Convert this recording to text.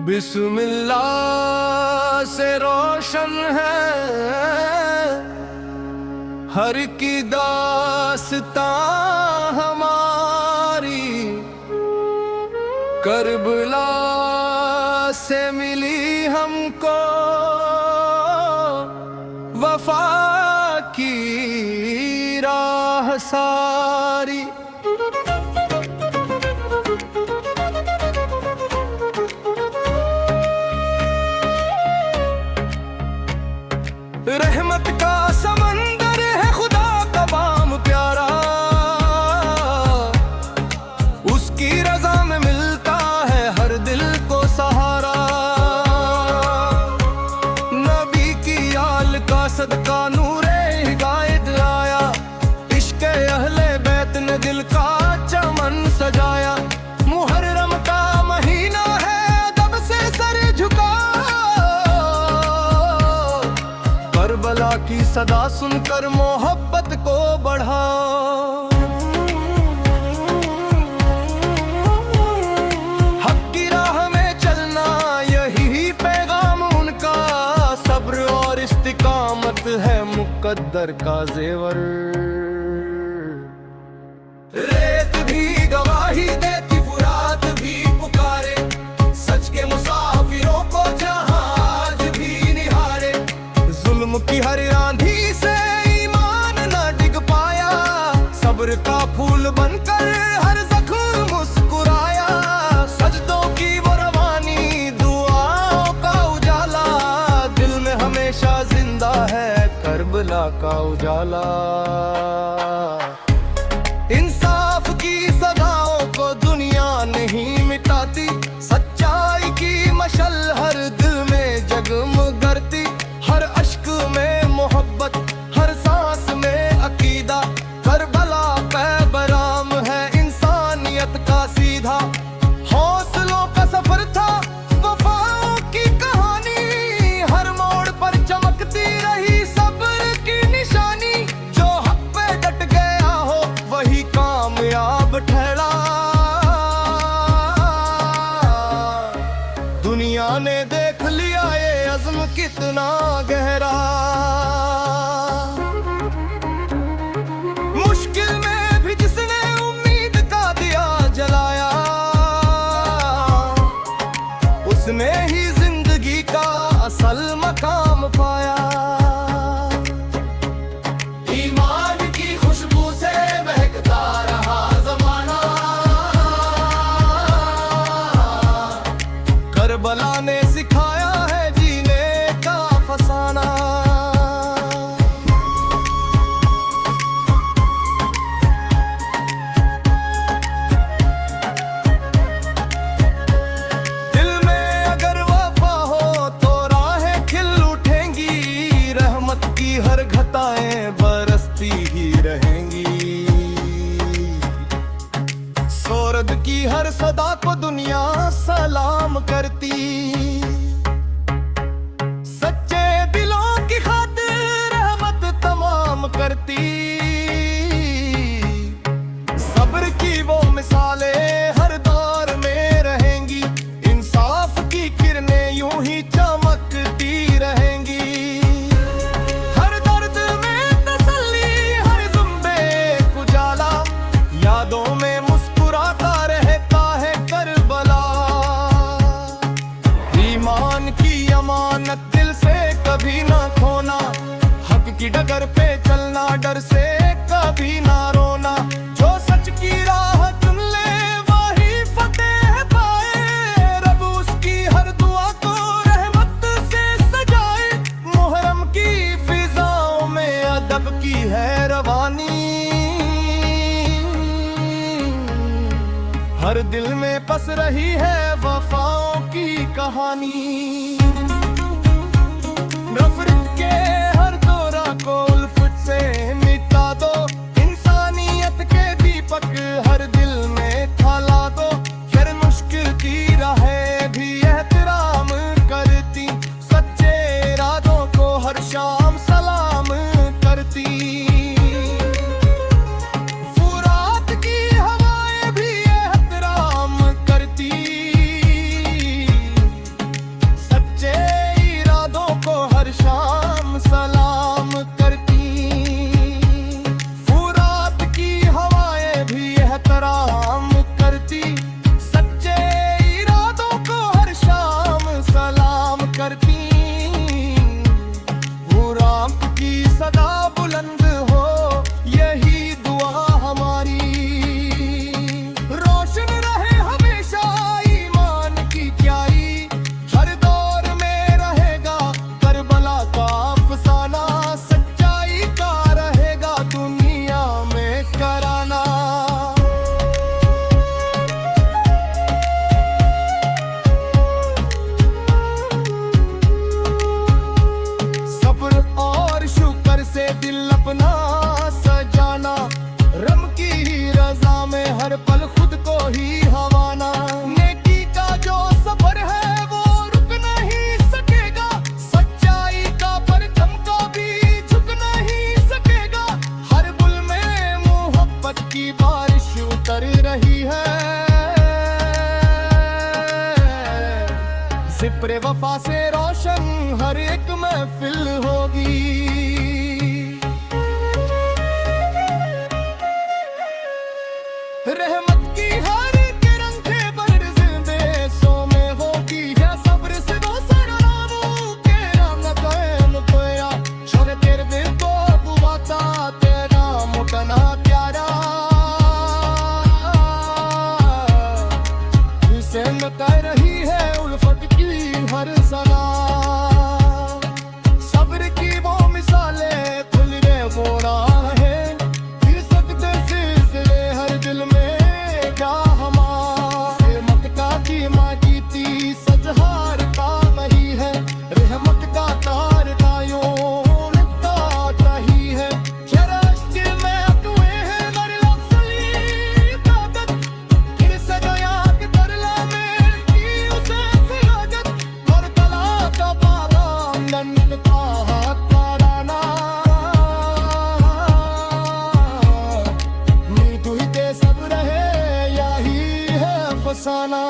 बिस्मिल्लाह से रोशन है हर की दास्तां हमारी। करबला से मिली हमको वफा की राह सारी। रहमत का समंदर है खुदा का बाम प्यारा, उसकी रजा में मिलता है हर दिल को सहारा। नबी की आल का सदका नूरे हिदायत आया, इश्क़ अहले बैत ने दिल का चमन सजाया। मुहर्रम का महीना है अदब से सर झुका, करबला की सदा सुनकर मोहब्बत को बढ़ाओ। हक की राह में चलना यही पैगाम उनका, सब्र और इस्तिकामत है मुकद्दर का जेवर। रेत भी गवाही देती, फुरात भी पुकारे, सच के मुसाफिरों को जहां आज भी निहारे। जुल्म की हर आंधी से ईमान न डिग पाया, सब्र का फूल बनकर हर जख्म मुस्कुराया। सजदों की वो रवानी, दुआओं का उजाला, दिल में हमेशा जिंदा है करबला का उजाला। इंसाफ की सदाओं को दुनिया नहीं मिटाती, सच्चाई की मशल हर दिल में जगमगाती। हर अश्क में मोहब्बत, हर सांस में अकीदा, करबला पैग़ाम है इंसानियत का सीधा। हौसलों का सफर था वफाओं की कहानी, हर मोड़ पर चमकती रही सब्र की निशानी। जो हक पे डट गया हो वही कामयाब ठहरा। दुनिया ने देख लिया ये अज़्म कितना गहरा। मुश्किल में भी जिसने उम्मीद का दिया जलाया, उसने ही जिंदगी का असल मकाम पाया। ईमान की खुशबू से महकता रहा ज़माना, करबला ने सिखाया है जीने का फसाना। दिल में अगर वफा हो तो राहें खिल उठेंगी, रहमत की हर घटाएं बरसती ही रहेंगी। सोरद की हर सदा को दुनिया सलाम करती, सच्चे दिलों की खातिर रहमत तमाम करती। सब्र की वो मिसालें हर दौर में रहेंगी, इंसाफ की किरणें यूं ही चमकती रहेंगी। हर दर्द में तसल्ली, हर ज़ुम्बे उजाला, यादों में मुस्कुराता रहता है करबला। ईमान की अमानत दिल से कभी ना खोना, हक की डगर पे चलना, डर से कभी ना रोना। जो सच की राह चुन ले वही फतेह पाए, रब उसकी हर दुआ को रहमत से सजाए। मुहर्रम की फिजाओं में अदब की है रवानी, हर दिल में बस रही है वफाओं की कहानी। नफरत के हर दौरा को उल्फत से मिटा दो, इंसानियत के दीपक हर दिल में थाला दो। हर मुश्किल की राहें भी एहतराम करती, सच्चे इरादों को हर शाम सलाम करती। फुरात की हवाएं भी एहतराम करती, सिपरे वफा से रोशन हर एक महफिल होगी। रहमत की हर किरण खैबर देशों में होगी है सब्र से दो सराबों के रंग कायम कोया छोरे तेरे दिल को बुवाता तेरा मुटना प्यारा जिसे कह रही है उल्फत की हर सदा सब्र की वो मिसालें खुल गए वो राहें फिर सकते सिलसिले हर दिल में क्या हमारे मक्का की माँ जीती सजहार का नहीं है रहमत का तार कायों लगता ही है शराश के में तुए हैं मर लफ्ज़ली ताकत फिर से गया कि तरला में की उसे सियाजत और कला का बाबा नन्द का हाथ ताराना नी तू ही ते सब रहे यही है फसाना।